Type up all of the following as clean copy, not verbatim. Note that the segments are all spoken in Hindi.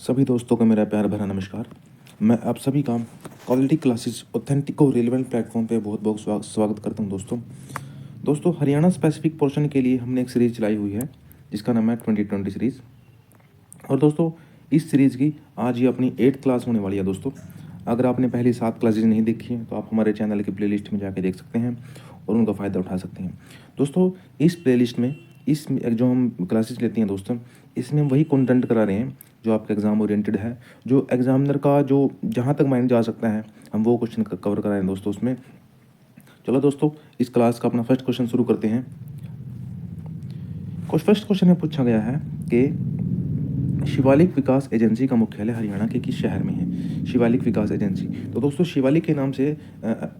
सभी दोस्तों को मेरा प्यार भरा नमस्कार। मैं आप सभी का क्वालिटी क्लासेस ऑथेंटिक और रिलेवेंट प्लेटफॉर्म पे बहुत बहुत स्वागत करता हूं दोस्तों हरियाणा स्पेसिफिक पोर्शन के लिए हमने एक सीरीज़ चलाई हुई है जिसका नाम है 2020 सीरीज़। और दोस्तों इस सीरीज़ की आज ये अपनी 8th क्लास होने वाली है दोस्तों। अगर आपने पहली 7 क्लासेज नहीं देखी हैं तो आप हमारे चैनल की प्लेलिस्ट में जाके देख सकते हैं और उनका फ़ायदा उठा सकते हैं। दोस्तों इस प्लेलिस्ट में इस जो हम क्लासेज लेते हैं दोस्तों, इसमें हम वही कंटेंट करा रहे हैं जो आपका एग्ज़ाम ओरिएंटेड है, जो एग्जामिनर का जो जहाँ तक माइंड जा सकता है हम वो क्वेश्चन कवर करा रहे हैं दोस्तों उसमें। चलो दोस्तों इस क्लास का अपना फर्स्ट क्वेश्चन शुरू करते हैं। फर्स्ट क्वेश्चन में पूछा गया है कि शिवालिक विकास एजेंसी का मुख्यालय हरियाणा के किस शहर में है? शिवालिक विकास एजेंसी। तो दोस्तों शिवालिक के नाम से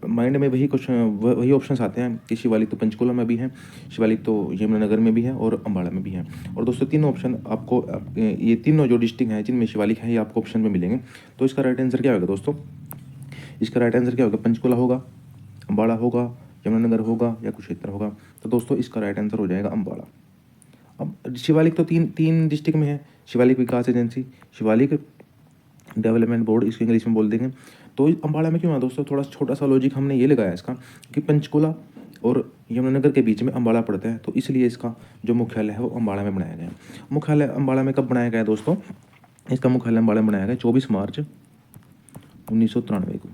माइंड में वही ऑप्शंस आते हैं कि शिवालिक तो पंचकुला में भी है, शिवालिक तो यमुनानगर में भी है और अम्बाड़ा में भी है। और दोस्तों तीनों ऑप्शन आपको ये तीनों जो डिस्ट्रिक्ट हैं जिनमें शिवालिक है ये आपको ऑप्शन में मिलेंगे। तो इसका राइट आंसर क्या होगा दोस्तों? इसका राइट आंसर क्या होगा? पंचकुला होगा, अम्बाड़ा होगा, यमुनानगर होगा या कुरुक्षेत्र होगा। तो दोस्तों इसका राइट आंसर हो जाएगा अम्बाड़ा। अब शिवालिक तो तीन तीन डिस्ट्रिक्ट में है, शिवालिक विकास एजेंसी, शिवालिक डेवलपमेंट बोर्ड, इसको इंग्लिश में बोल देंगे। तो अम्बाड़ा में क्यों है दोस्तों? थोड़ा छोटा सा लॉजिक हमने ये लगाया इसका कि पंचकुला और यमुनानगर के बीच में अम्बाड़ा पड़ता है, तो इसलिए इसका जो मुख्यालय है वो अम्बाड़ा में बनाया गया है। मुख्यालय अम्बाड़ा में कब बनाया गया है दोस्तों? इसका मुख्यालय अम्बाड़ा में बनाया गया 24 मार्च 1993 को।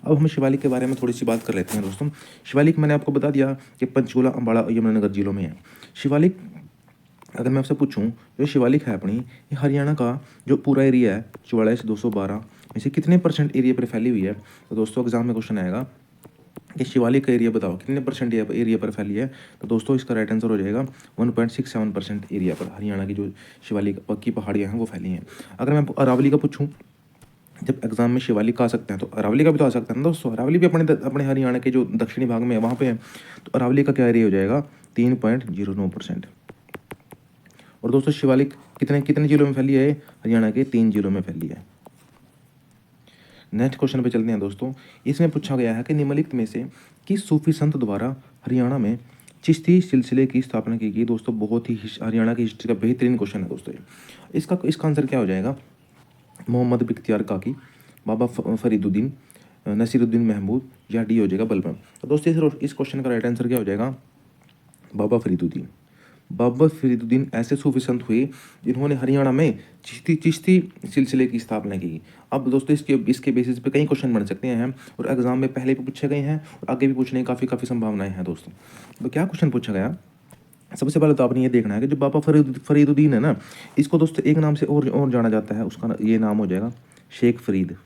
अब हम शिवालिक के बारे में थोड़ी सी बात कर लेते हैं दोस्तों। शिवालिक मैंने आपको बता दिया कि पंचकुला, अम्बाड़ा और यमुनानगर जिलों में है। शिवालिक अगर मैं आपसे पूछूं जो शिवालिक है अपनी, ये हरियाणा का जो पूरा एरिया है 44,212 में से कितने परसेंट एरिया पर फैली हुई है? तो दोस्तों एग्जाम में क्वेश्चन आएगा कि शिवालिक का एरिया बताओ कितने परसेंट एरिया पर फैली है। तो दोस्तों इसका राइट आंसर हो जाएगा 1.67% एरिया पर हरियाणा की जो शिवालिक की पहाड़ियाँ हैं वो फैली हैं। अगर मैं अरावली का पूछूँ, जब एग्जाम में शिवालिक का आ सकते हैं तो अरावली का भी तो आ सकता है ना दोस्तों। अरावली भी अपने हरियाणा के जो दक्षिणी भाग में है वहाँ पे है, तो अरावली का क्या एरिया हो जाएगा? 3.09%। और दोस्तों शिवालिक कितने कितने जिलों में फैली है? हरियाणा के 3 जिलों में फैली है। नेक्स्ट क्वेश्चन पे चलते हैं दोस्तों। इसमें पूछा गया है कि निम्नलिखित में से किस सूफी संत द्वारा हरियाणा में चिश्ती सिलसिले की स्थापना की गई? दोस्तों बहुत ही हरियाणा की हिस्ट्री का बेहतरीन क्वेश्चन है दोस्तों। इसका आंसर क्या हो जाएगा? मोहम्मद बिख्तियार काकी, बाबा फरीदुद्दीन, नसीरुद्दीन महमूद या डी हो जाएगा बलबम। तो दोस्तों इस क्वेश्चन का राइट आंसर क्या हो जाएगा? बाबा फरीदुद्दीन। बाबा फरीदुद्दीन ऐसे सूफी संत हुए जिन्होंने हरियाणा में चिश्ती सिलसिले की स्थापना की। अब दोस्तों इसके बेसिस पे कई क्वेश्चन बन सकते हैं और एग्जाम में पहले भी पूछे गए हैं और आगे भी पूछने की काफ़ी संभावनाएं हैं दोस्तों। तो क्या क्वेश्चन पूछा गया? सबसे पहले तो आपने ये देखना है कि जो बाबा फरीदुद्दीन है ना, इसको दोस्तों एक नाम से और जाना जाता है, उसका ये नाम हो जाएगा शेख फरीद।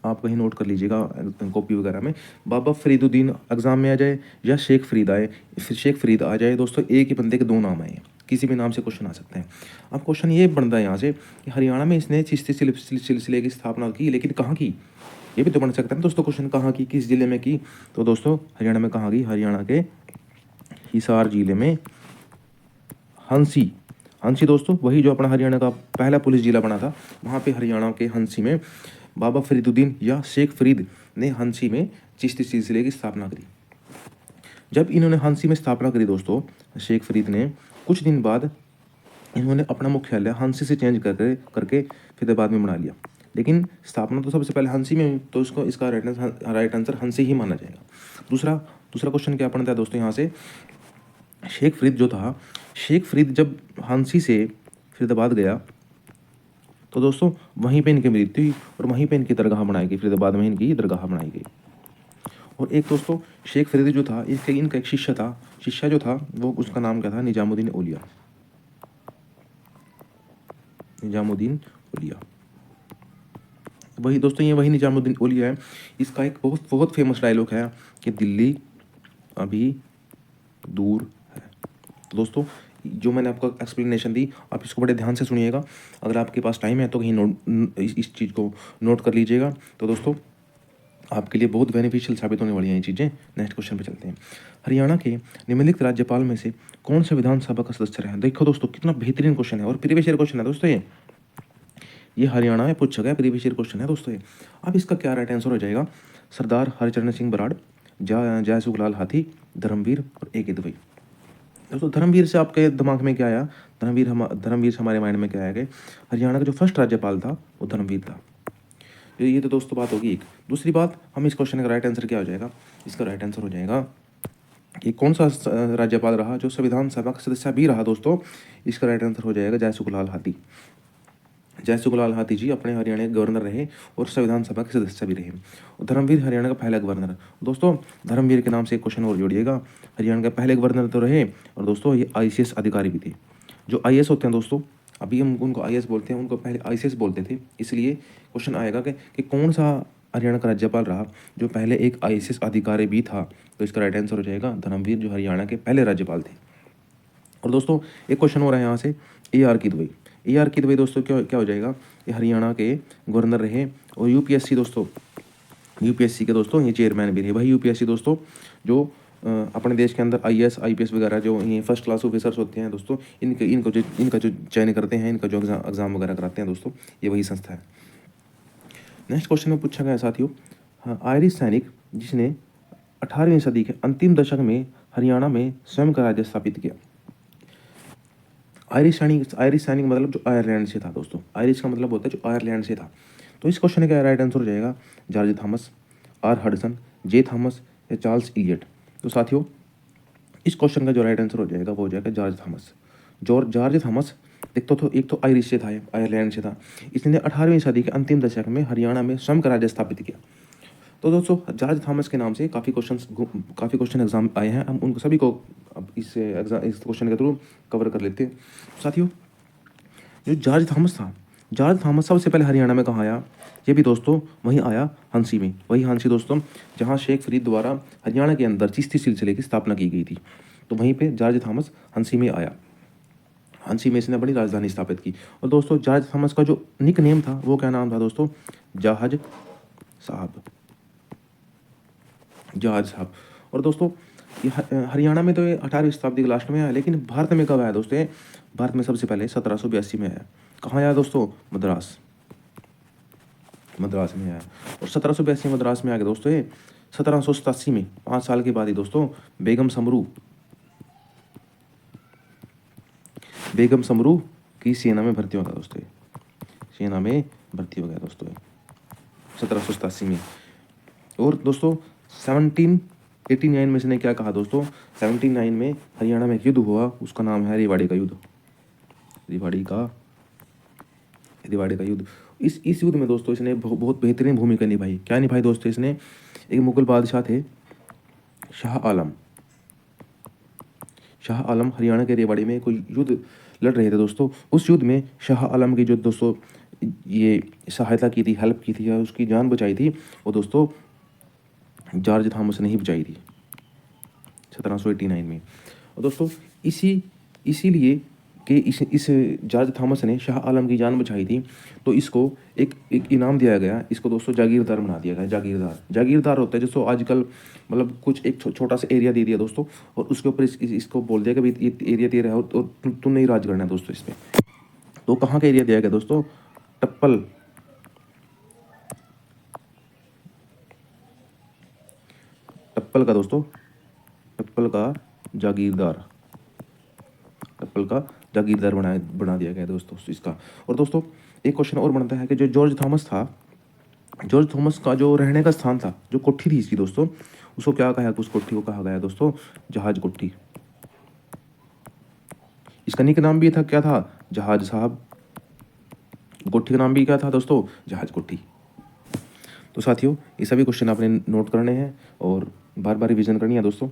आप कहीं नोट कर लीजिएगा कॉपी वगैरह में। बाबा फरीदुद्दीन एग्जाम में आ जाए या शेख फरीद आए, फिर शेख फरीद आ जाए दोस्तों, एक ही बंदे के दो नाम आए, किसी भी नाम से क्वेश्चन आ सकते हैं। अब क्वेश्चन ये बनता है यहाँ से कि हरियाणा में इसने चिश्ती सिलसिले की स्थापना की, लेकिन कहाँ की? ये भी तो बन सकता है दोस्तों क्वेश्चन, कहाँ की, किस जिले में की? तो दोस्तों हरियाणा में कहाँ की? हरियाणा के हिसार जिले में हंसी दोस्तों, वही जो अपना हरियाणा का पहला पुलिस जिला बना था, वहाँ पे हरियाणा के हंसी में बाबा फरीदुद्दीन या शेख फरीद ने हंसी में चिश्ती सिलसिले की स्थापना करी। जब इन्होंने हंसी में स्थापना करी दोस्तों, शेख फरीद ने, कुछ दिन बाद इन्होंने अपना मुख्यालय हंसी से चेंज करके फरीदाबाद में बना लिया। लेकिन स्थापना तो सबसे पहले हंसी में हुई, तो इसका राइट आंसर हंसी ही माना जाएगा। दूसरा क्वेश्चन क्या बनता है दोस्तों यहाँ से? शेख फरीद जब हंसी से फरीदाबाद गया तो दोस्तों वहीं पे इनकी मृत्यु हुई और वहीं पे इनकी दरगाह बनाई गई, फरीदाबाद में इनकी दरगाह बनाई गई। और एक दोस्तों शेख फरीद जो था, इनका एक शिष्य जो था वो, उसका नाम क्या था? निजामुद्दीन औलिया। वही दोस्तों, ये वही निजामुद्दीन औलिया है। इसका एक बहुत फेमस डायलॉग है कि दिल्ली अभी दूर है। तो दोस्तों जो मैंने आपको एक्सप्लेनेशन दी, आप इसको बड़े ध्यान से सुनिएगा। अगर आपके पास टाइम है तो कहीं इस चीज़ को नोट कर लीजिएगा। तो दोस्तों आपके लिए बहुत बेनिफिशियल साबित होने वाली हैं ये चीज़ें। नेक्स्ट क्वेश्चन पे चलते हैं। हरियाणा के निम्नलिखित राज्यपाल में से कौन सा विधानसभा का सदस्य रहे? देखो दोस्तों कितना बेहतरीन क्वेश्चन है और प्रीवियस ईयर क्वेश्चन है दोस्तों। ये हरियाणा में पूछा गया प्रीवियस ईयर क्वेश्चन है दोस्तों ये। अब इसका क्या राइट आंसर हो जाएगा? सरदार हरिचरण सिंह बराड़, जय सुखलाल हाथी, धर्मवीर और ए के दवई। दोस्तों धर्मवीर से आपके दिमाग में क्या आया? धर्मवीर से हमारे माइंड में क्या आया कि हरियाणा का जो फर्स्ट राज्यपाल था वो धर्मवीर था। ये तो दोस्तों बात होगी एक। दूसरी बात, हम इस क्वेश्चन का राइट आंसर क्या हो जाएगा? इसका राइट आंसर हो जाएगा कि कौन सा राज्यपाल रहा जो संविधान सभा का सदस्य भी रहा दोस्तों? इसका राइट आंसर हो जाएगा जयसुखलाल हाथी। जयसुखलाल हाथी जी अपने हरियाणा के गवर्नर रहे और संविधान सभा के सदस्य भी रहे। और धर्मवीर हरियाणा का पहला गवर्नर। दोस्तों धर्मवीर के नाम से एक क्वेश्चन और जोड़िएगा। हरियाणा के पहले गवर्नर तो रहे और दोस्तों ये आईसीएस अधिकारी भी थे। जो आईएएस होते हैं दोस्तों, अभी हम उनको आईएएस बोलते हैं, उनको पहले आईसीएस बोलते थे। इसलिए क्वेश्चन आएगा कि कौन सा हरियाणा का राज्यपाल रहा जो पहले एक आईएएस अधिकारी भी था? तो इसका राइट आंसर हो जाएगा धर्मवीर, जो हरियाणा के पहले राज्यपाल थे। और दोस्तों एक क्वेश्चन हो रहा है यहाँ से, AR की दुबई। AR की दुबई दोस्तों क्या क्या हो जाएगा? ये हरियाणा के गवर्नर रहे और यूपीएससी दोस्तों, यूपीएससी के दोस्तों ये चेयरमैन भी रहे। वही यूपीएससी दोस्तों जो अपने देश के अंदर आईएएस आईपीएस वगैरह जो ये फर्स्ट क्लास ऑफिसर्स होते हैं दोस्तों, इनका जो चयन करते हैं, इनका जो एग्ज़ाम वगैरह कराते हैं दोस्तों, ये वही संस्था है। नेक्स्ट क्वेश्चन में पूछा गया साथियों, हाँ, आयरिश सैनिक जिसने 18वीं सदी के अंतिम दशक में हरियाणा में स्वयं का राज्य स्थापित किया। आयरिश सैनिक मतलब जो आयरलैंड से था दोस्तों। आयरिश का मतलब होता है जो आयरलैंड से था। तो इस क्वेश्चन का राइट आंसर हो जाएगा George Thomas, R Hudson, J Thomas या चार्ल्स इलियट। तो साथियों इस क्वेश्चन का जो राइट आंसर हो जाएगा वो हो जाएगा जॉर्ज थॉमस। जॉर्ज थॉमस एक तो आयरिश से था, आयरलैंड से था। इसने 18वीं सदी के अंतिम दशक में हरियाणा में स्वयं का राज्य स्थापित किया। तो दोस्तों जॉर्ज थॉमस के नाम से काफ़ी क्वेश्चन एग्जाम आए हैं। हम उनको सभी को अब इस क्वेश्चन के थ्रू कवर कर लेते हैं। साथियों जो जॉर्ज थॉमस था, जॉर्ज थॉमस सबसे पहले हरियाणा में कहाँ आया? ये भी दोस्तों वहीं आया, हंसी में। वही हंसी दोस्तों जहाँ शेख फरीद द्वारा हरियाणा के अंदर चिश्ती सिलसिले की स्थापना की गई थी। तो वहीं पे जॉर्ज थॉमस हंसी में आया। हंसी में इसने अपनी राजधानी स्थापित की। और दोस्तों जॉर्ज थॉमस का जो निक नेम था वो क्या नाम था दोस्तों? जहाज साहब, जहाज साहब। और दोस्तों ये हरियाणा में तो ये 18वीं शताब्दी के लास्ट में आया, लेकिन भारत में कब आया दोस्तों? भारत में सबसे पहले 1782 में आया। कहाँ आया दोस्तों? मद्रास में आया। और 1782 मद्रास में आ गया दोस्तों। ये 1787 में 5 साल के बाद ही दोस्तों बेगम समरू की सेना में भर्ती हो गया दोस्तों। सेना में भर्ती हो गया दोस्तों 1787 में। और दोस्तों 1789 में इसने क्या कहा दोस्तों? 1789 में हरियाणा में एक युद्ध हुआ, उसका नाम है रेवाड़ी का युद्ध। रेवाड़ी का युद्ध। इस युद्ध में दोस्तों इसने बहुत बेहतरीन भूमिका निभाई। क्या निभाई दोस्तों इसने? एक मुगल बादशाह थे शाह आलम हरियाणा के रेवाड़ी में कोई युद्ध लड़ रहे थे दोस्तों। उस युद्ध में शाह आलम की जो दोस्तों ये सहायता की थी, हेल्प की थी या उसकी जान बचाई थी, वो दोस्तों जॉर्ज थॉमस ने ही बचाई थी 1789 में। और दोस्तों इसीलिए कि इस जॉर्ज थॉमस ने शाह आलम की जान बचाई थी, तो इसको एक इनाम दिया गया। इसको दोस्तों जागीरदार बना दिया गया। जागीरदार होता है दोस्तों आजकल, मतलब कुछ एक छोटा सा एरिया दे दिया दोस्तों, और उसके ऊपर इसको बोल दिया कि भाई ये एरिया तेरा है और तुम नहीं राज करना है दोस्तों इस पर। तो कहाँ का एरिया दिया गया दोस्तों? टप्पल का दोस्तों, टप्पल का जागीरदार बना दिया गया दोस्तों इसका। और दोस्तों एक क्वेश्चन और बनता है कि जो जॉर्ज थॉमस का जो रहने का स्थान था, जो कोठी थी इसकी दोस्तों, उसको क्या कहा? उस कोठी को कहा गया दोस्तों जहाज कोठी। इसका निक नाम भी था, क्या था? जहाज साहब। कोठी का नाम भी क्या था दोस्तों? जहाज कोठी। तो साथियों ये सभी क्वेश्चन आपने नोट करने हैं और बार बार रिवीजन करनी है दोस्तों।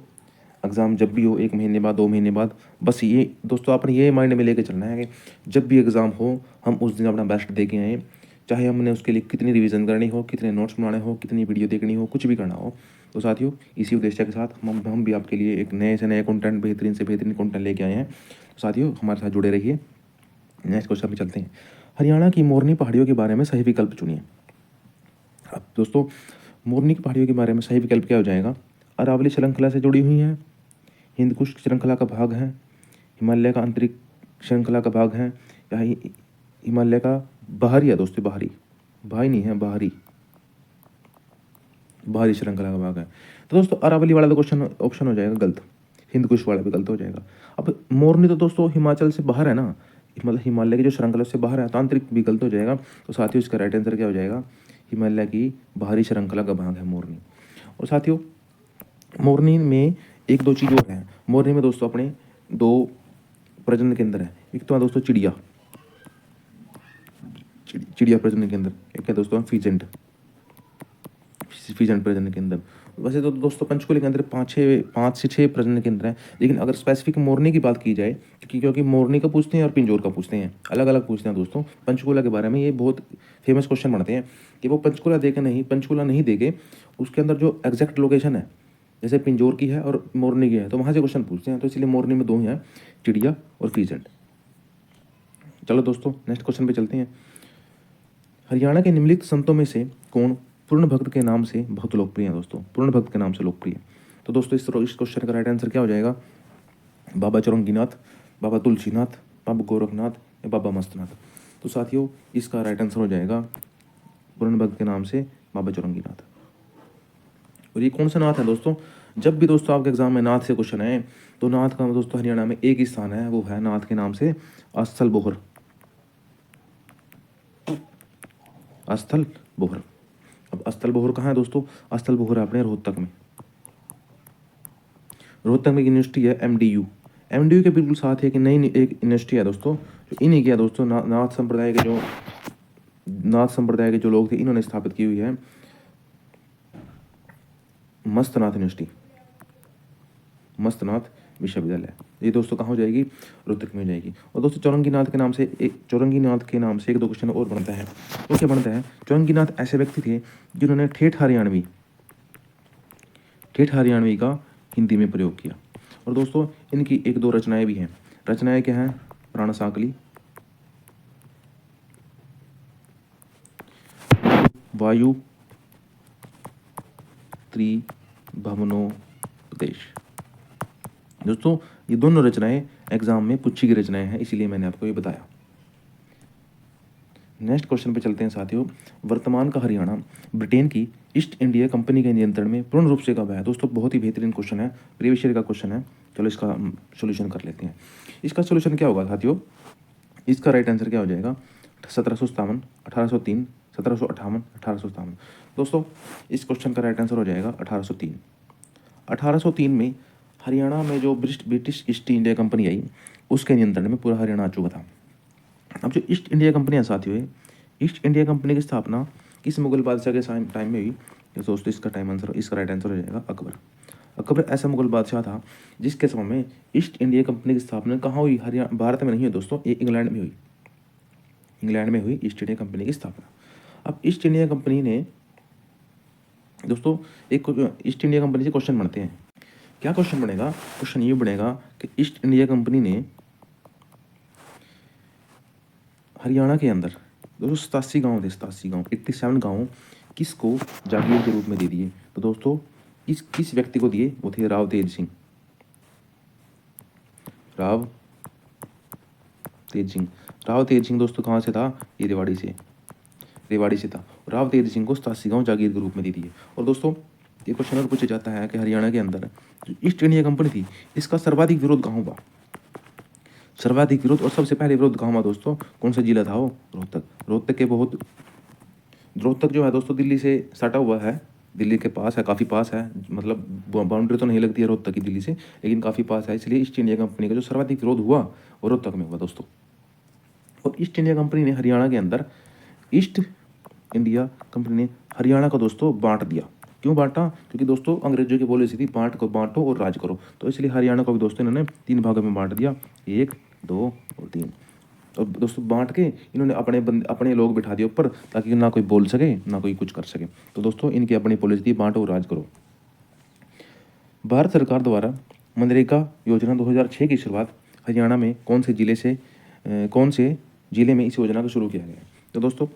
एग्ज़ाम जब भी हो, 1 महीने बाद, 2 महीने बाद, बस ये दोस्तों आपने ये माइंड में लेके चलना है कि जब भी एग्ज़ाम हो हम उस दिन अपना बेस्ट दे के आएँ। चाहे हमने उसके लिए कितनी रिवीजन करनी हो, कितने नोट्स बनाने हो, कितनी वीडियो देखनी हो, कुछ भी करना हो। तो साथियों इसी उद्देश्य के साथ हम भी आपके लिए एक नए से नए कंटेंट, बेहतरीन से बेहतरीन कंटेंट लेके आए हैं। तो साथियों हमारे साथ जुड़े रहिए। नेक्स्ट क्वेश्चन पे चलते हैं। हरियाणा की मोरनी पहाड़ियों के बारे में सही विकल्प चुनिए। अब दोस्तों मोरनी की पहाड़ियों के बारे में सही विकल्प क्या हो जाएगा? अरावली श्रृंखला से जुड़ी हुई हैं, हिंदकुश श्रृंखला का भाग है, हिमालय का आंतरिक श्रृंखला का भाग है, या हिमालय का बाहरी है दोस्तों, भाई नहीं है, बाहरी श्रृंखला का भाग है। तो दोस्तों अरावली वाला तो क्वेश्चन ऑप्शन हो जाएगा गलत, हिंद कुश वाला भी गलत हो जाएगा। अब मोरनी तो दोस्तों हिमाचल से बाहर है ना, मतलब हिमालय की जो श्रृंखला उससे बाहर है, तो आंतरिक भी गलत हो जाएगा। तो साथियों इसका राइट आंसर क्या हो जाएगा, हिमालय की बाहरी श्रृंखला का भाग है मोरनी। और साथियों मोरनी में एक दो चीज़ और है। मोरनी में दोस्तों अपने दो प्रजनन केंद्र है। एक तो है दोस्तों चिड़िया, चिड़िया प्रजनन केंद्र, एक है दोस्तों फीजेंट, फीजेंट प्रजनन केंद्र। वैसे तो दोस्तों पंचकुले के अंदर पाँच से छः प्रजनन केंद्र हैं, लेकिन अगर स्पेसिफिक मोरनी की बात की जाए, क्योंकि मोरनी का पूछते हैं और पिंजौर का पूछते हैं, अलग अलग पूछते हैं दोस्तों। पंचकुला के बारे में ये बहुत फेमस क्वेश्चन बनते हैं कि वो पंचकुला नहीं देके उसके अंदर जो एग्जैक्ट लोकेशन है, जैसे पिंजौर की है और मोरनी की है, तो वहाँ से क्वेश्चन पूछते हैं। तो इसलिए मोरनी में दो हैं, चिड़िया और फीजेंट। चलो दोस्तों नेक्स्ट क्वेश्चन पे चलते हैं। हरियाणा के निम्नलिखित संतों में से कौन पूर्ण भक्त के नाम से बहुत लोकप्रिय है दोस्तों, पूर्ण भक्त के नाम से लोकप्रिय। तो दोस्तों इस क्वेश्चन का राइट आंसर क्या हो जाएगा, बाबा चौरंगीनाथ, बाबा तुलसीनाथ, बाबा गोरखनाथ या बाबा मस्तनाथ। तो साथियों इसका राइट आंसर हो जाएगा पूर्ण भक्त के नाम से बाबा चौरंगीनाथ। और ये कौन सा नाथ है दोस्तों, जब भी दोस्तों आपके एग्जाम में नाथ से क्वेश्चन आए तो नाथ का दोस्तों हरियाणा में एक ही स्थान है, वो है नाथ के नाम से अस्थल बोहर, अस्थल बोहर। अब अस्थल बोहर कहाँ है दोस्तों, अस्थल बोहर अपने रोहतक में, रोहतक में यूनिवर्सिटी है एमडीयू। एमडीयू के बिल्कुल साथ है कि नई एक यूनिवर्सिटी है दोस्तों, जो इन्हीं किया दोस्तों, नाथ संप्रदाय के जो लोग थे इन्होंने स्थापित की हुई है मस्तनाथ यूनिवर्सिटी, मस्तनाथ विश्वविद्यालय। ये दोस्तों कहाँ हो जाएगी, रोहतक में हो जाएगी। और दोस्तों चौरंगीनाथ के नाम से एक दो क्वेश्चन और बनता है। वो क्या बनता है, चौरंगीनाथ ऐसे व्यक्ति थे जिन्होंने ठेठ हरियाणवी का हिंदी में प्रयोग किया। और दोस्तों इनकी एक दो रचनाएं भी हैं। रचनाएं क्या हैं, प्राण साकली, वायु त्रिभुवनोपदेश। दोस्तों ये दोनों रचनाएं एग्जाम में पूछी गई रचनाएं हैं, इसीलिए मैंने आपको ये बताया। नेक्स्ट क्वेश्चन पे चलते हैं साथियों। वर्तमान का हरियाणा ब्रिटेन की ईस्ट इंडिया कंपनी के नियंत्रण में पूर्ण रूप से कब है। दोस्तों बहुत ही बेहतरीन क्वेश्चन है, प्रीवियस ईयर का क्वेश्चन है। चलो इसका सोल्यूशन कर लेते हैं। इसका सोल्यूशन क्या होगा साथियों, इसका राइट आंसर क्या हो जाएगा, 1757, 1803, 1758, 1857। दोस्तों इस क्वेश्चन का राइट आंसर हो जाएगा 1803। 1803 में हरियाणा में जो ब्रिटिश ईस्ट इंडिया कंपनी आई, उसके नियंत्रण में पूरा हरियाणा आ चुका था। अब जो ईस्ट इंडिया कंपनी साथियों है, ईस्ट इंडिया कंपनी की स्थापना किस मुगल बादशाह के टाइम में हुई। तो दोस्तों इसका राइट आंसर हो जाएगा अकबर। अकबर ऐसा मुगल बादशाह था जिसके समय में ईस्ट इंडिया कंपनी की स्थापना कहाँ हुई, हरियाणा, भारत में नहीं हुई दोस्तों, ये इंग्लैंड में हुई। इंग्लैंड में हुई ईस्ट इंडिया कंपनी की स्थापना। अब ईस्ट इंडिया कंपनी ने दोस्तों ईस्ट इंडिया कंपनी से क्वेश्चन बनते हैं। क्या क्वेश्चन बनेगा, क्वेश्चन ये बनेगा कि ईस्ट इंडिया कंपनी ने हरियाणा के अंदर दोस्तों 87 गाँव थे, 87 गाँव किसको जागीर के रूप में दे दिए। तो दोस्तों किस व्यक्ति को दिए, वो थे राव तेज सिंह। राव तेज सिंह दोस्तों कहाँ से था, ये रेवाड़ी से था। राव तेज सिंह को 87 गाँव जागीर के रूप में दे दिए। और दोस्तों ये क्वेश्चन और पूछा जाता है कि हरियाणा के अंदर जो ईस्ट इंडिया कंपनी थी, इसका सर्वाधिक विरोध कहाँ हुआ, सर्वाधिक विरोध और सबसे पहले विरोध कहाँ हुआ दोस्तों, कौन सा जिला था वो, रोहतक जो है दोस्तों दिल्ली से सटा हुआ है, दिल्ली के पास है, काफ़ी पास है, मतलब बाउंड्री तो नहीं लगती है रोहतक की दिल्ली से, लेकिन काफ़ी पास है। इसलिए ईस्ट इंडिया कंपनी का जो सर्वाधिक विरोध हुआ वो रोहतक में हुआ दोस्तों। और ईस्ट इंडिया कंपनी ने हरियाणा के अंदर हरियाणा को दोस्तों बांट दिया। क्यों बांटा, क्योंकि दोस्तों अंग्रेजों की पॉलिसी थी बांटो और राज करो। तो इसलिए हरियाणा को भी दोस्तों इन्होंने 3 भागों में बांट दिया, 1, 2 और 3। और दोस्तों बांट के इन्होंने अपने लोग बिठा दिए ऊपर, ताकि ना कोई बोल सके ना कोई कुछ कर सके। तो दोस्तों इनकी अपनी पॉलिसी थी बांटो और राज करो। भारत सरकार द्वारा मनरेगा योजना 2006 की शुरुआत हरियाणा में कौन से जिले में इस योजना को शुरू किया गया। तो दोस्तों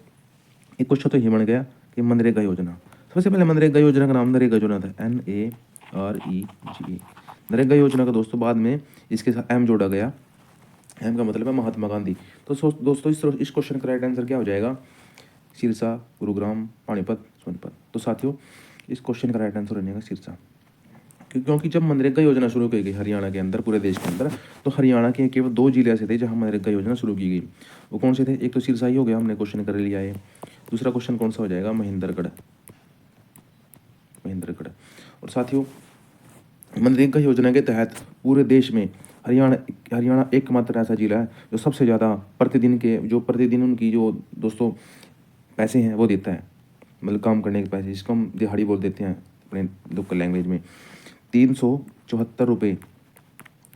एक क्वेश्चन तो ये बन गया कि मनरेगा योजना, सबसे पहले मनरेगा योजना का नाम नरेगा योजना था, NAREGA। नरेगा योजना का दोस्तों बाद में इसके साथ M जोड़ा गया, M का मतलब है महात्मा गांधी। तो दोस्तों इस क्वेश्चन का राइट आंसर क्या हो जाएगा, सिरसा, गुरुग्राम, पानीपत, सोनीपत। तो साथियों इस क्वेश्चन का राइट आंसर हो जाएगा सिरसा। क्योंकि जब मनरेगा योजना शुरू की गई हरियाणा के अंदर, पूरे देश के अंदर, तो हरियाणा के केवल 2 जिले ऐसे थे जहाँ मनरेगा योजना शुरू की गई। वो कौन से थे? एक तो सिरसाई हो गया, हमने क्वेश्चन कर लिया है। दूसरा क्वेश्चन कौन सा हो जाएगा? महेंद्रगढ़। महेंद्रगढ़। और साथियों, मनरेगा योजना के तहत पूरे देश में हरियाणा हरियाणा एकमात्र ऐसा जिला है जो सबसे ज़्यादा प्रतिदिन उनकी जो दोस्तों पैसे हैं वो देता है, मतलब काम करने के पैसे, जिसको हम दिहाड़ी बोल देते हैं अपने लोकल लैंग्वेज में। 374 रुपये,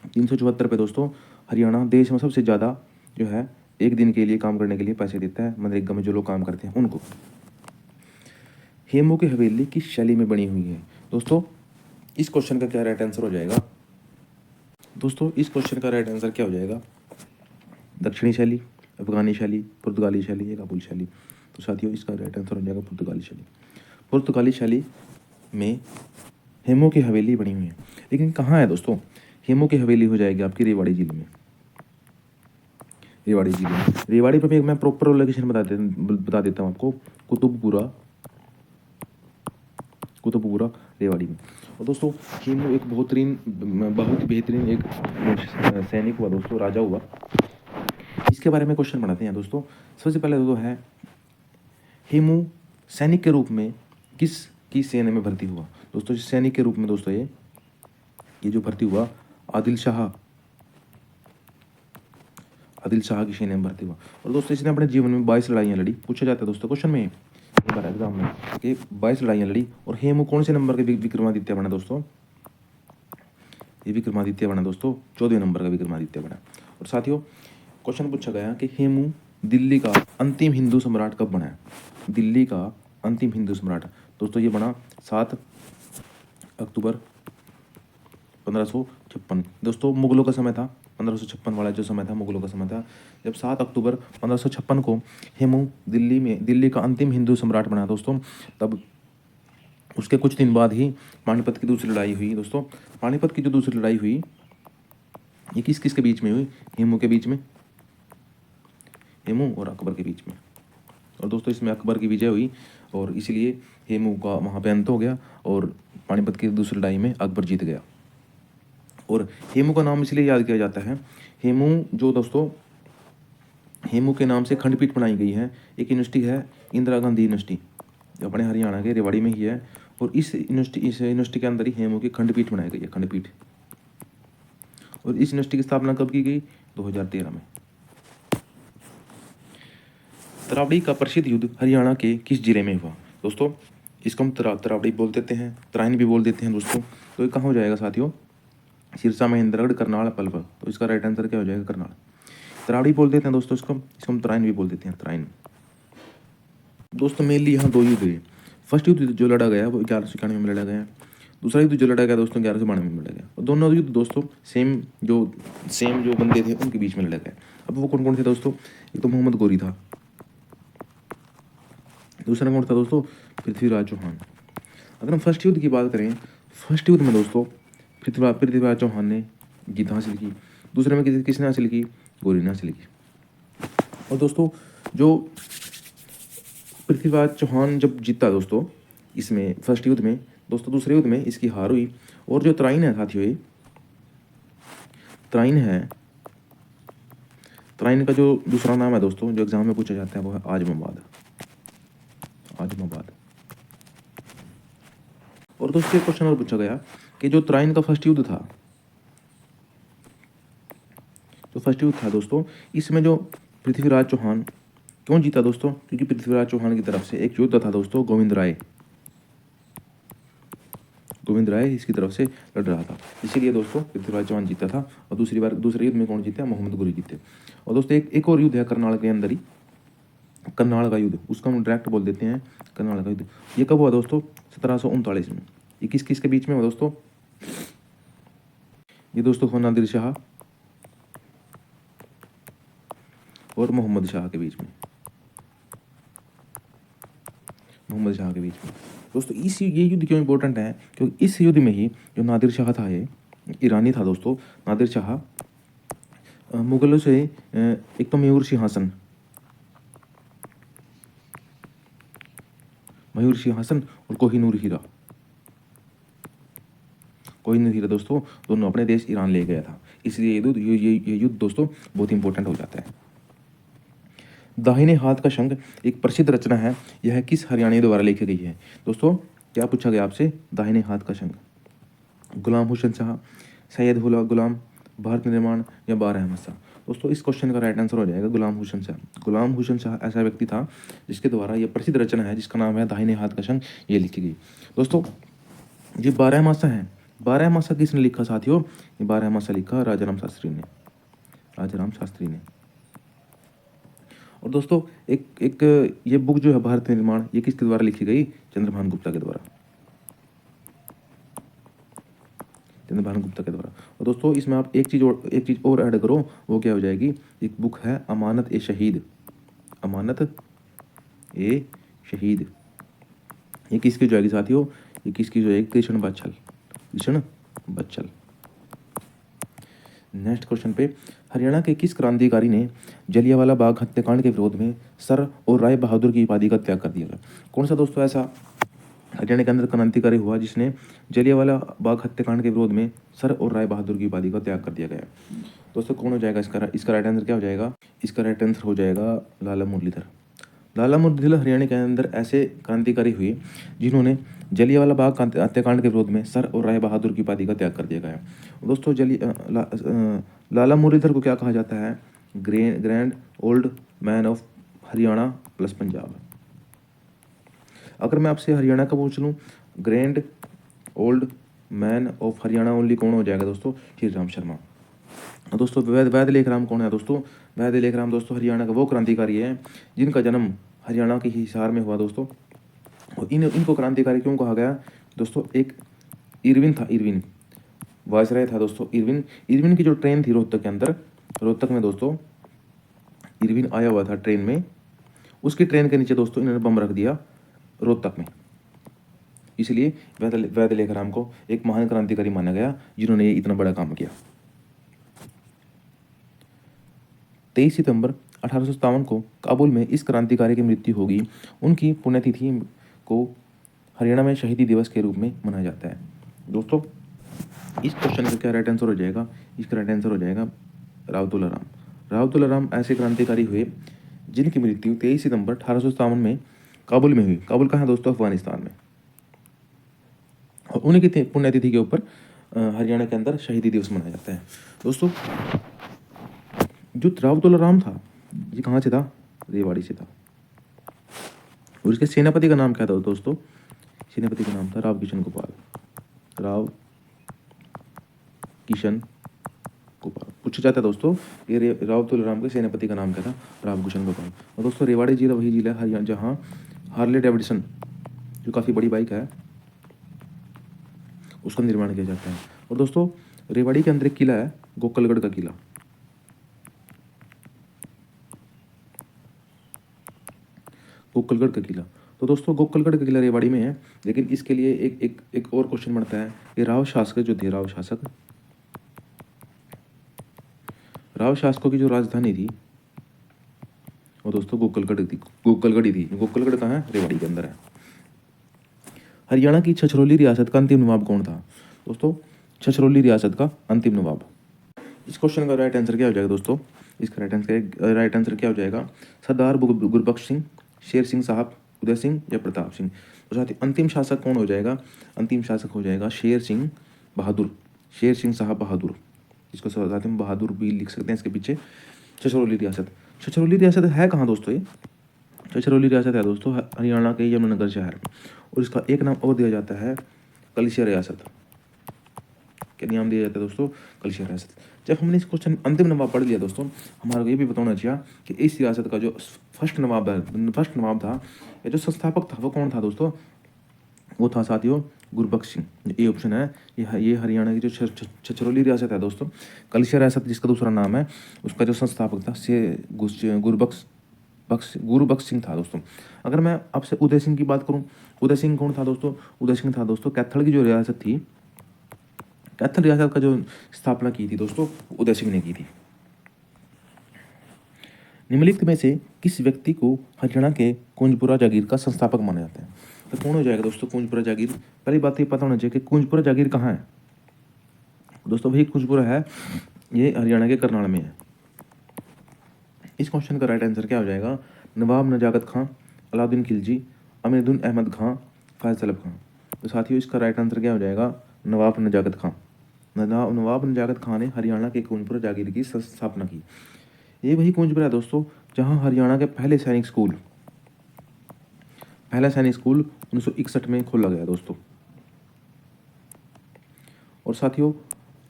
374 रुपये दोस्तों, हरियाणा देश में सबसे ज़्यादा जो है एक दिन के लिए काम करने के लिए पैसे देता है मनरेगा में जो लोग काम करते हैं उनको। हेमू की हवेली किस शैली में बनी हुई है? दोस्तों इस क्वेश्चन का क्या राइट आंसर हो जाएगा? दोस्तों इस क्वेश्चन का राइट आंसर क्या हो जाएगा? दक्षिणी शैली, अफगानी शैली, पुर्तगाली शैली या काबुल शैली। तो साथियों इसका राइट आंसर हो जाएगा पुर्तगाली शैली। पुर्तगाली शैली में हेमू की हवेली बनी हुई है, लेकिन कहाँ है दोस्तों? हेमू की हवेली हो जाएगी आपकी रेवाड़ी जिले में। रेवाड़ी जिले में, रेवाड़ी पर मैं प्रॉपर लोकेशन बता देता हूँ आपको। कुतुबपुरा रेवाड़ी में। और दोस्तों हेमू एक बहुत ही बेहतरीन एक सैनिक हुआ दोस्तों, राजा हुआ। इसके बारे में क्वेश्चन बनाते हैं दोस्तों। सबसे पहले तो है हेमू सैनिक के रूप में किस सेना में भर्ती हुआ? दोस्तों सैनिक के रूप में दोस्तों ये जो भर्ती हुआ आदिल शाह की सेना में भर्ती हुआ। और दोस्तों इसने अपने जीवन में 22 लड़ाइयाँ लड़ी। पूछा जाता है दोस्तों क्वेश्चन में एग्जाम में कि 22 लड़ाइयाँ लड़ी। और हेमू कौन से नंबर के विक्रमादित्य बना दोस्तों? ये विक्रमादित्य बना दोस्तों, 14वें नंबर का विक्रमादित्य बना। और साथियों क्वेश्चन पूछा गया कि हेमू दिल्ली का अंतिम हिंदू सम्राट कब बना है? दिल्ली का अंतिम हिंदू सम्राट दोस्तों ये बना 7 अक्टूबर 1556। दोस्तों मुगलों का समय था 1556 वाला जो समय था, मुगलों का समय था, जब 7 अक्टूबर 1556 को हेमू दिल्ली का अंतिम हिंदू सम्राट बना दोस्तों। तब उसके कुछ दिन बाद ही पानीपत की दूसरी लड़ाई हुई दोस्तों। पानीपत की जो दूसरी लड़ाई हुई ये किस के बीच में हुई? हेमू के बीच में, हेमू और अकबर के बीच में। और दोस्तों इसमें अकबर की विजय हुई और इसलिए हेमू का वहाँ पे अंत हो गया और पानीपत की दूसरी लड़ाई में अकबर जीत गया। और हेमू का नाम इसलिए याद किया जाता है, हेमू के नाम से खंडपीठ बनाई गई है। एक यूनिवर्सिटी है इंदिरा गांधी यूनिवर्सिटी, जो अपने हरियाणा के रेवाड़ी में ही है। और इस यूनिवर्सिटी के अंदर ही हेमू की खंडपीठ बनाई गई है, खंडपीठ। और इस यूनिवर्सिटी की स्थापना कब की गई? 2013 में। तरावड़ी का प्रसिद्ध युद्ध हरियाणा के किस जिले में हुआ? दोस्तों इसको हम तरावड़ी बोल देते हैं, तराइन भी बोल देते हैं दोस्तों। तो ये कहाँ हो जाएगा साथियों? सिरसा, महेंद्रगढ़, करनाल, पलवल। तो इसका राइट आंसर क्या हो जाएगा? करनाल। तरावड़ी बोल देते हैं दोस्तों इसको हम तराइन भी बोल देते हैं, तराइन। दोस्तों मेनली यहाँ 2 युद्ध हुए। फर्स्ट युद्ध जो लड़ा गया वो 1191 में लड़ा गया। दूसरा युद्ध जो लड़ा गया दोस्तों 1192 में लड़ा गया। और दोनों युद्ध दोस्तों सेम जो बंदे थे उनके बीच में लड़ा गया। अब वो कौन कौन थे दोस्तों? एक तो मोहम्मद गौरी था, दूसरा कौन था दोस्तों? पृथ्वीराज चौहान। अगर हम फर्स्ट युद्ध की बात करें, फर्स्ट युद्ध में दोस्तों पृथ्वीराज चौहान ने जीत हासिल की। दूसरे में किसने हासिल की? गौरी ने हासिल की। और दोस्तों जो पृथ्वीराज चौहान जब जीता दोस्तों इसमें फर्स्ट युद्ध में, दोस्तों दूसरे युद्ध में इसकी हार हुई। और जो तराइन है साथियों, तराइन का जो दूसरा नाम है दोस्तों जो एग्जाम में पूछा जाता है वो है आजमाबाद। और दोस्तों एक क्वेश्चन और पूछा गया कि जो तराइन का फर्स्ट युद्ध था, दोस्तों इसमें जो पृथ्वीराज चौहान क्यों जीता दोस्तों? क्योंकि पृथ्वीराज चौहान की तरफ से एक योद्धा था दोस्तों, गोविंद राय इसकी तरफ से लड़ रहा था, इसीलिए दोस्तों पृथ्वीराज चौहान जीता था। और दूसरे युद्ध में कौन जीते? मोहम्मद गौरी जीते। और दोस्तों एक और युद्ध है करनाल के अंदर ही, करनाल का युद्ध, उसको हम डायरेक्ट बोल देते हैं करनाल का युद्ध। ये कब हुआ दोस्तों? 1739 में। ये किसके बीच में हुआ दोस्तों? ये दोस्तों हुआ नादिर शाह और मोहम्मद शाह के बीच में, दोस्तों ये युद्ध क्यों इंपॉर्टेंट है? क्योंकि इस युद्ध में ही जो नादिर शाह था, ये ईरानी था दोस्तों, नादिर शाह मुगलों से एक तो मयूर सिंहासन और कोहिनूर हीरा कोई नहीं था दोस्तों, दोनों अपने देश ईरान ले गया था। इसलिए ये युद्ध दोस्तों बहुत इंपॉर्टेंट हो जाता है। दाहिने हाथ का शंख एक प्रसिद्ध रचना है, यह किस हरियाणवी द्वारा लिखी गई है? दोस्तों क्या पूछा गया आपसे? दाहिने हाथ का शंख, गुलाम हुसैन शाह, सैयद गुलाम, भारत निर्माण या बारह अहमद शाह? दोस्तों इस क्वेश्चन का राइट आंसर हो जाएगा गुलाम हुसैन शाह। गुलाम हुसैन शाह ऐसा व्यक्ति था जिसके द्वारा यह प्रसिद्ध रचना है जिसका नाम है दाहिने हाथ का शंख, ये लिखी गई। दोस्तों ये बारह मासा है, बारह मासा किसने लिखा साथियों? ये बारह मासा लिखा राजाराम शास्त्री ने, राजाराम शास्त्री ने। और दोस्तों एक ये बुक जो है भारत निर्माण, ये किसके द्वारा लिखी गई? चंद्रभान गुप्ता के द्वारा, चंद्रभान गुप्ता के द्वारा। और दोस्तों इसमें आप एक चीज़ और ऐड करो, वो क्या हो जाएगी? एक बुक है अमानत ए शहीद, अमानत ए शहीद, ये किसकी जाएगी साथियों? ये किसकी जाएगी? कृष्ण बच्चल, कृष्ण बच्चल। नेक्स्ट क्वेश्चन पे, हरियाणा के किस क्रांतिकारी ने जलियांवाला बाग हत्याकांड के विरोध में सर और राय बहादुर की उपाधि का त्याग कर दिया था? कौन सा दोस्तों ऐसा हरियाणा के अंदर क्रांतिकारी हुआ जिसने जलियांवाला बाग हत्याकांड के विरोध में सर और राय बहादुर की उपाधि का त्याग कर दिया गया? दोस्तों कौन हो जाएगा इसका राइट आंसर क्या हो जाएगा? इसका राइट आंसर हो जाएगा लाला मुरलीधर। लाला मुरलीधर हरियाणा के अंदर ऐसे क्रांतिकारी हुए जिन्होंने जलियांवाला बाग हत्याकांड के विरोध में सर और राय बहादुर की उपाधि का त्याग कर दिया गया। दोस्तों लाला मुरलीधर को क्या कहा जाता है? Grand old man of Haryana plus Punjab. अगर मैं आपसे हरियाणा का पूछ लूँ, grand old man of Haryana only कौन हो जाएगा दोस्तों? श्री राम शर्मा। दोस्तों वैद लेखराम कौन है दोस्तों? वैद लेखराम दोस्तों हरियाणा का वो क्रांतिकारी है जिनका जन्म हरियाणा के हिसार में हुआ दोस्तों। और इनको क्रांतिकारी क्यों कहा गया दोस्तों? एक इरविन था, इरविन वायसराय था दोस्तों। इरविन की जो ट्रेन थी रोहतक के अंदर, रोहतक में दोस्तों इरविन आया हुआ था ट्रेन में, उसकी ट्रेन के नीचे दोस्तों इन्होंने बम रख दिया रोहतक में। इसलिए वैद लेखराम को एक महान क्रांतिकारी माना गया जिन्होंने ये इतना बड़ा काम किया। 23 सितंबर 1857 को काबुल में इस क्रांतिकारी की मृत्यु होगी। उनकी पुण्यतिथि को हरियाणा में शहीदी दिवस के रूप में मनाया जाता है। दोस्तों इस क्वेश्चन का क्या राइट आंसर हो जाएगा? इसका राइट आंसर हो जाएगा राव तुलाराम। राव तुलाराम ऐसे क्रांतिकारी हुए जिनकी मृत्यु 23 सितंबर 1857 में काबुल में हुई। काबुल कहाँ है दोस्तों? अफगानिस्तान में। और उन्हीं की पुण्यतिथि के ऊपर हरियाणा के अंदर शहीदी दिवस मनाया जाता है। दोस्तों जो राव तुलाराम था ये कहाँ से था? रेवाड़ी से था। और इसके सेनापति का नाम क्या था दोस्तों? सेनापति का नाम था राव किशन गोपाल, राव किशन गोपाल। पूछा जाता है दोस्तों ये राव तुलाराम के सेनापति का नाम क्या था? राव किशन गोपाल। और दोस्तों रेवाड़ी जिला वही जिला है हरियाणा जहाँ हार्ले डेविडसन जो काफ़ी बड़ी बाइक है उसका निर्माण किया जाता है। और दोस्तों रेवाड़ी के अंदर एक किला है, गोकलगढ़ का किला। गोकलगढ़ का किला, तो दोस्तों गोकलगढ़ का किला रेवाड़ी में है। लेकिन इसके लिए एक और क्वेश्चन बनता है, ये राव शासक जो थे, राव शासकों की जो राजधानी थी वो दोस्तों गोकलगढ़ थी, गोकलगढ़ ही थी। गोकलगढ़ कहाँ है? रेवाड़ी के अंदर है। हरियाणा की छछरौली रियासत का अंतिम नवाब कौन था? दोस्तों छछरौली रियासत का अंतिम नवाब। इस क्वेश्चन का राइट आंसर क्या हो जाएगा दोस्तों? इसका राइट आंसर क्या हो जाएगा? सरदार गुरबख्श सिंह, शेर सिंह साहब, उदय सिंह या प्रताप सिंह। तो साथ ही अंतिम शासक कौन हो जाएगा? अंतिम शासक हो जाएगा शेर सिंह बहादुर, शेर सिंह साहब बहादुर। इसको साथ में बहादुर भी लिख सकते हैं इसके पीछे। छछरौली रियासत, छछरौली रियासत है कहाँ दोस्तों? ये छछरौली रियासत है दोस्तों हरियाणा के यमुनानगर शहर में। और इसका एक नाम और दिया जाता है कलशिया रियासत। क्या नाम दिया जाता है दोस्तों? कलशिया रियासत। जब हमने इस क्वेश्चन अंतिम नवाब पढ़ लिया दोस्तों, हमारे को ये भी बताना चाहिए कि इस रियासत का जो फर्स्ट नवाब था या जो संस्थापक था वो कौन था दोस्तों? वो था साथियों गुरबख्श सिंह। ये ऑप्शन है, ये हरियाणा की जो छछरौली रियासत है दोस्तों, कलशिया रियासत जिसका दूसरा नाम है, उसका जो संस्थापक था से गुरबख्श सिंह था दोस्तों। अगर मैं आपसे उदय सिंह की बात करूं, उदय सिंह कौन था दोस्तों? उदय सिंह था दोस्तों कैथल की जो रियासत थी, कैथल रियासत का जो स्थापना की थी दोस्तों उदय सिंह ने की थी। निम्नलिखित में से किस व्यक्ति को हरियाणा के कुंजपुरा जागीर का संस्थापक माना जाता है? तो कौन हो जाएगा दोस्तों कुंजपुरा जागीर? पहली बात ये पता होना चाहिए कि कुंजपुरा जागीर कहाँ है। दोस्तों वही कुंजपुरा है, ये हरियाणा के करनाल में है। इस क्वेश्चन का राइट आंसर क्या हो जाएगा? नवाब नजाकत खां, अलाउद्दीन खिलजी, अमीरुद्दीन अहमद खां, फायज तलब खां। तो साथियों इसका राइट आंसर क्या हो जाएगा? नवाब नजाकत खां। नवाब नजाकत खां ने हरियाणा के कुंजपुरा जागीर की स्थापना की। ये वही कुंजपुरा है दोस्तों जहाँ हरियाणा के पहला सैनिक स्कूल 1961 में खोला गया दोस्तों। और साथियों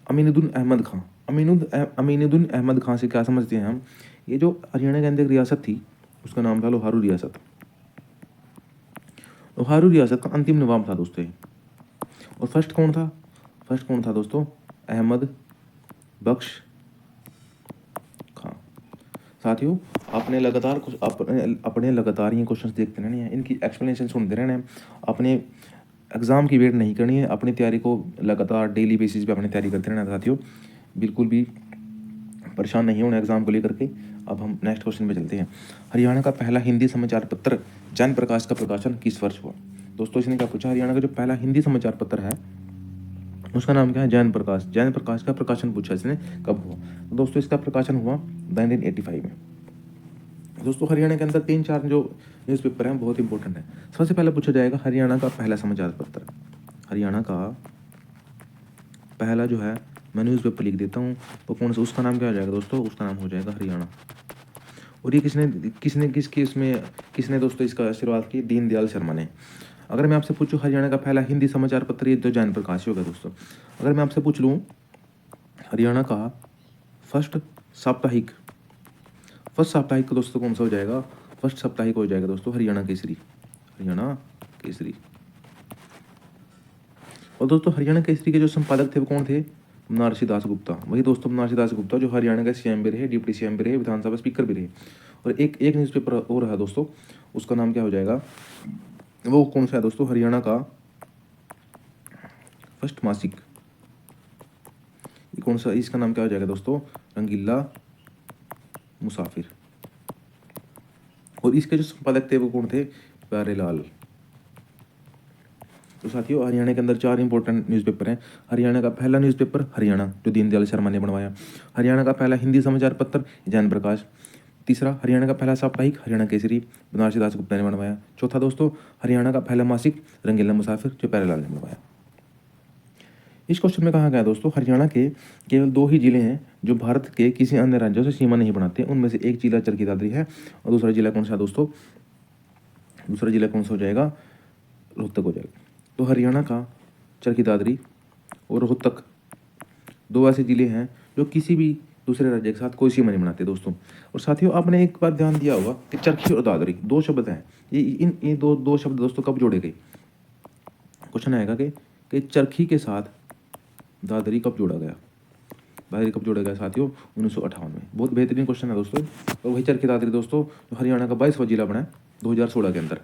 अमीनुद्दीन अहमद खां से क्या समझते हैं हम? ये जो हरियाणा के अंदर एक रियासत थी उसका नाम था लोहारू रियासत। लोहारू रियासत का अंतिम नवाब था दोस्तों ये। और फर्स्ट कौन था दोस्तों? अहमद बख्श खां। साथियों आपने लगातार कुछ अपने लगातार ये क्वेश्चंस देखते रहने हैं, इनकी एक्सप्लेनेशन सुनते रहना है। अपने एग्ज़ाम की वेट नहीं करनी है, अपनी तैयारी को लगातार डेली बेसिस पे अपनी तैयारी करते रहना है साथियों। बिल्कुल भी परेशान नहीं होना एग्ज़ाम को लेकर के। अब हम नेक्स्ट क्वेश्चन पे चलते हैं। हरियाणा का पहला हिंदी समाचार पत्र जैन प्रकाश का प्रकाशन किस वर्ष हुआ? दोस्तों इसने क्या पूछा? हरियाणा का जो पहला हिंदी समाचार पत्र है उसका नाम क्या है? जैन प्रकाश का प्रकाशन पूछा इसने कब हुआ? तो दोस्तों इसका प्रकाशन हुआ 1985 में। दोस्तों हरियाणा के अंदर 3-4 जो न्यूज़पेपर हैं बहुत इंपॉर्टेंट है। सबसे पहले पूछा जाएगा हरियाणा का पहला समाचार पत्र। हरियाणा का पहला जो है मैं न्यूज़पेपर लिख देता हूँ, तो कौन सा? उसका नाम क्या हो जाएगा दोस्तों? उसका नाम हो जाएगा हरियाणा। और ये किसने दोस्तों इसका शुरुआत की? दीनदयाल शर्मा ने। अगर मैं आपसे पूछूं हरियाणा का पहला हिंदी समाचार पत्र, ये तो जैन प्रकाश होगा दोस्तों। अगर मैं आपसे पूछ लूँ हरियाणा का फर्स्ट साप्ताहिक दोस्तों कौन सा हो जाएगा? फर्स्ट साप्ताहिक हो जाएगा दोस्तों हरियाणा केसरी। और दोस्तों हरियाणा केसरी के जो संपादक थे वो कौन थे? बनारसी दास गुप्ता। वही दोस्तों बनारसी दास गुप्ता जो हरियाणा के सीएम भी रहे, डिप्टी सीएम भी रहे, विधानसभा स्पीकर भी रहे। और एक न्यूज़पेपर और है दोस्तों, उसका नाम क्या हो जाएगा? वो कौन सा है दोस्तों? हरियाणा का फर्स्ट मासिक। कौन सा? इसका नाम क्या हो जाएगा दोस्तों? रंगीला मुसाफिर। और इसके जो संपादक थे वो कौन थे? प्यारेलाल। तो साथियों हरियाणा के अंदर 4 इंपॉर्टेंट न्यूज़पेपर हैं। हरियाणा का पहला न्यूज़पेपर हरियाणा जो दीनदयाल शर्मा ने बनवाया। हरियाणा का पहला हिंदी समाचार पत्र जैन प्रकाश। तीसरा हरियाणा का पहला साप्ताहिक हरियाणा केसरी बनारसी दास गुप्ता ने बनवाया। चौथा दोस्तों हरियाणा का पहला मासिक रंगीला मुसाफिर जो प्यारेलाल ने बनवाया। इस क्वेश्चन में कहा गया दोस्तों हरियाणा के केवल 2 ही जिले हैं जो भारत के किसी अन्य राज्यों से सीमा नहीं बनाते। उनमें से एक जिला चरखी दादरी है और दूसरा जिला कौन सा दोस्तों? दूसरा जिला कौन सा हो जाएगा? रोहतक हो जाएगा। तो हरियाणा का चरखी दादरी और रोहतक 2 ऐसे जिले हैं जो किसी भी दूसरे राज्य के साथ कोई सीमा नहीं बनाते दोस्तों। और साथियों आपने एक बात ध्यान दिया होगा कि चरखी और दादरी 2 शब्द हैं। ये दो शब्द दोस्तों कब जोड़े गए? क्वेश्चन आएगा कि चरखी के साथ दादरी कब जोड़ा गया? दादरी कब जोड़ा गया साथियों? 1958 में। बहुत बेहतरीन क्वेश्चन है दोस्तों। और वही चरखी दादरी दोस्तों जो हरियाणा का 22वां जिला बना है 2016 के अंदर।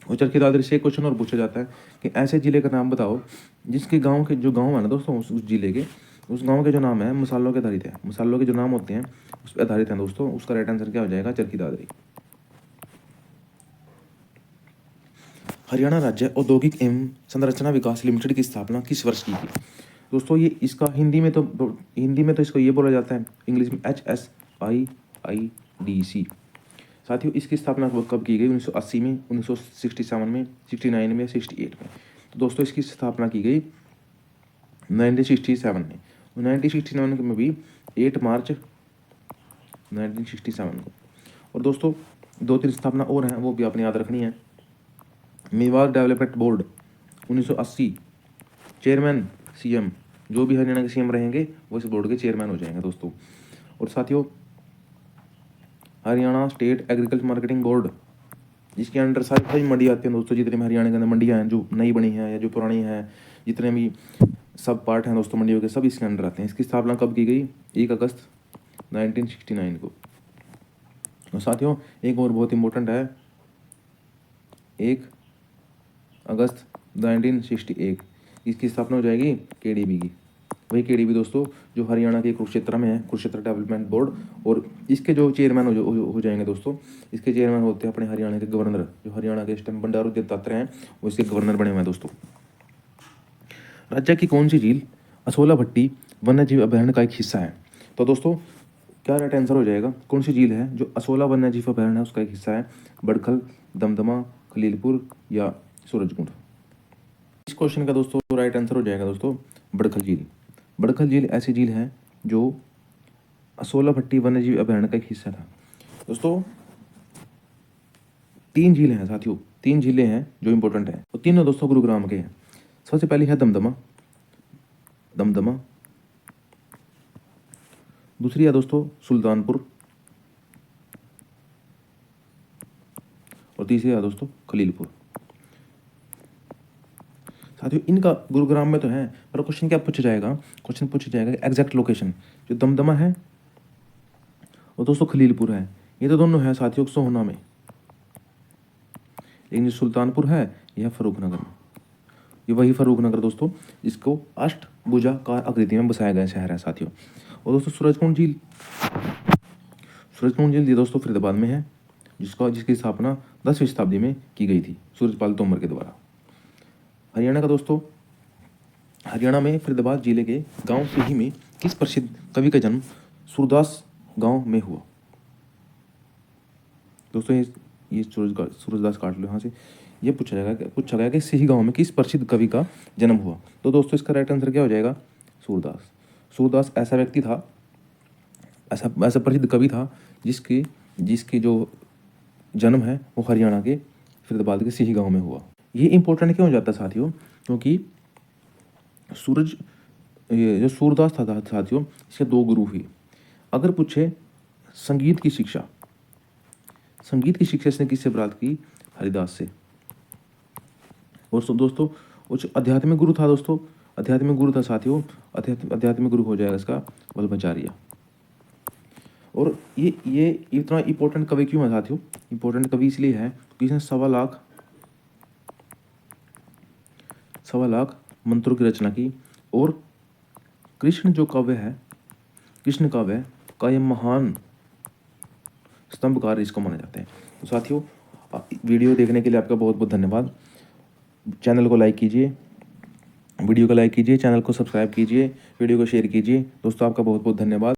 और चरखी दादरी से एक क्वेश्चन और पूछा जाता है कि ऐसे जिले का नाम बताओ जिसके गांव के जो गांव है ना दोस्तों उस जिले के उस गांव के जो नाम है मसालों के आधारित है। मसालों के जो नाम होते हैं उस पर आधारित हैं दोस्तों। उसका राइट आंसर क्या हो जाएगा? चरखी दादरी। हरियाणा राज्य औद्योगिक एवं संरचना विकास लिमिटेड की स्थापना किस वर्ष की गई? दोस्तों ये इसका हिंदी में तो इसको ये बोला जाता है, इंग्लिश में HSIIDC। साथियों इसकी स्थापना कब की गई? 1980 में, 1967 में, 69 में, 68 में। तो दोस्तों इसकी स्थापना की गई 1967 में। 1967 में भी 8 मार्च 1967 को। और दोस्तों 2-3 स्थापना और हैं वो भी आपने याद रखनी है। Mewar development board 1980, chairman CM, जो भी हरियाणा के सीएम रहेंगे वो इस बोर्ड के चेयरमैन हो जाएंगे दोस्तों। और साथियों Haryana state agriculture marketing board जिसके अंडर सारी मंडी आती हैं दोस्तों। जितने भी हरियाणा के अंदर मंडियाँ हैं जो नई बनी हैं या जो पुरानी हैं, जितने भी सब पार्ट हैं दोस्तों मंडियों के, सब इसके अंडर आते हैं। इसकी स्थापना कब की गई? 1 अगस्त 1969 को। और साथियों एक और बहुत इंपॉर्टेंट है, 1 अगस्त 1961 इसकी स्थापना हो जाएगी KDB की। वही KDB दोस्तों जो हरियाणा के कुरुक्षेत्र में है, कुरुक्षेत्र डेवलपमेंट बोर्ड। और इसके जो चेयरमैन हो जाएंगे दोस्तों, इसके चेयरमैन होते हैं अपने हरियाणा के गवर्नर, जो हरियाणा के इस टाइम बंडारू दत्तात्रेय हैं वो इसके गवर्नर बने हुए हैं दोस्तों। राज्य की कौन सी झील असोला भट्टी वन्यजीव अभयारण्य का एक हिस्सा है। तो दोस्तों क्या राइट आंसर हो जाएगा, कौन सी झील है जो असोला वन्यजीव अभयारण्य है उसका एक हिस्सा है? बड़खल, दमदमा, खलीलपुर या सूरजकुंड? इस क्वेश्चन का दोस्तों राइट आंसर हो जाएगा दोस्तों बड़खल झील। बड़खल झील ऐसी झील है जो असोला भट्टी वन्यजीव अभयारण्य का एक हिस्सा था। दोस्तों 3 झीलें हैं साथियों, 3 झीलें हैं जो इंपॉर्टेंट है, तो तीनों दोस्तों गुरुग्राम के हैं। सबसे पहली है दमदमा, दमदमा। दूसरी है दोस्तों सुल्तानपुर, और तीसरी है दोस्तों खलीलपुर। साथियों इनका गुरुग्राम में तो है, पर क्वेश्चन क्या पूछा जाएगा, क्वेश्चन पूछा जाएगा एग्जैक्ट लोकेशन। जो दमदमा है और दोस्तों खलीलपुर है, ये तो दोनों है साथियों सोहना में, लेकिन जो सुल्तानपुर है यह फर्रुखनगर में। ये वही फर्रुखनगर दोस्तों जिसको अष्टभुजाकार आकृति में बसाया गया शहर है साथियों। और दोस्तों सूरजकुंड झील, सूरजकुंड झील ये दोस्तों फरीदाबाद में है, जिसकी स्थापना 10वीं शताब्दी में की गई थी सूरजपाल तोमर के द्वारा। हरियाणा का दोस्तों, हरियाणा में फरीदाबाद जिले के गांव सिही में किस प्रसिद्ध कवि का जन्म सूरदास गांव में हुआ? दोस्तों ये सूरजदास काट लो यहाँ से। ये पूछा गया कि सिही गांव में किस प्रसिद्ध कवि का जन्म हुआ? तो दोस्तों इसका राइट आंसर क्या हो जाएगा? सूरदास। सूरदास ऐसा व्यक्ति था, ऐसा प्रसिद्ध कवि था जिसकी जो जन्म है वो हरियाणा के फरीदाबाद के सिही गांव में हुआ। ये इंपॉर्टेंट क्यों हो जाता है साथियों? क्योंकि ये जो सूरदास था साथियों, इसके 2 गुरु हुए। अगर पूछे संगीत की शिक्षा इसने किससे प्राप्त की? हरिदास से। और दोस्तों कुछ आध्यात्मिक गुरु था दोस्तों, आध्यात्मिक गुरु था साथियों, आध्यात्मिक गुरु हो जाएगा इसका वल्लभाचार्य। और ये इतना इंपॉर्टेंट कवि क्यों है साथियों? इंपॉर्टेंट कवि इसलिए है कि इसने 1.25 लाख मंत्रों की रचना की। और कृष्ण जो काव्य है, कृष्ण काव्य का ये महान स्तंभकार इसको माने जाते हैं। तो साथियों वीडियो देखने के लिए आपका बहुत बहुत धन्यवाद। चैनल को लाइक कीजिए, वीडियो को लाइक कीजिए, चैनल को सब्सक्राइब कीजिए, वीडियो को शेयर कीजिए। दोस्तों आपका बहुत बहुत धन्यवाद।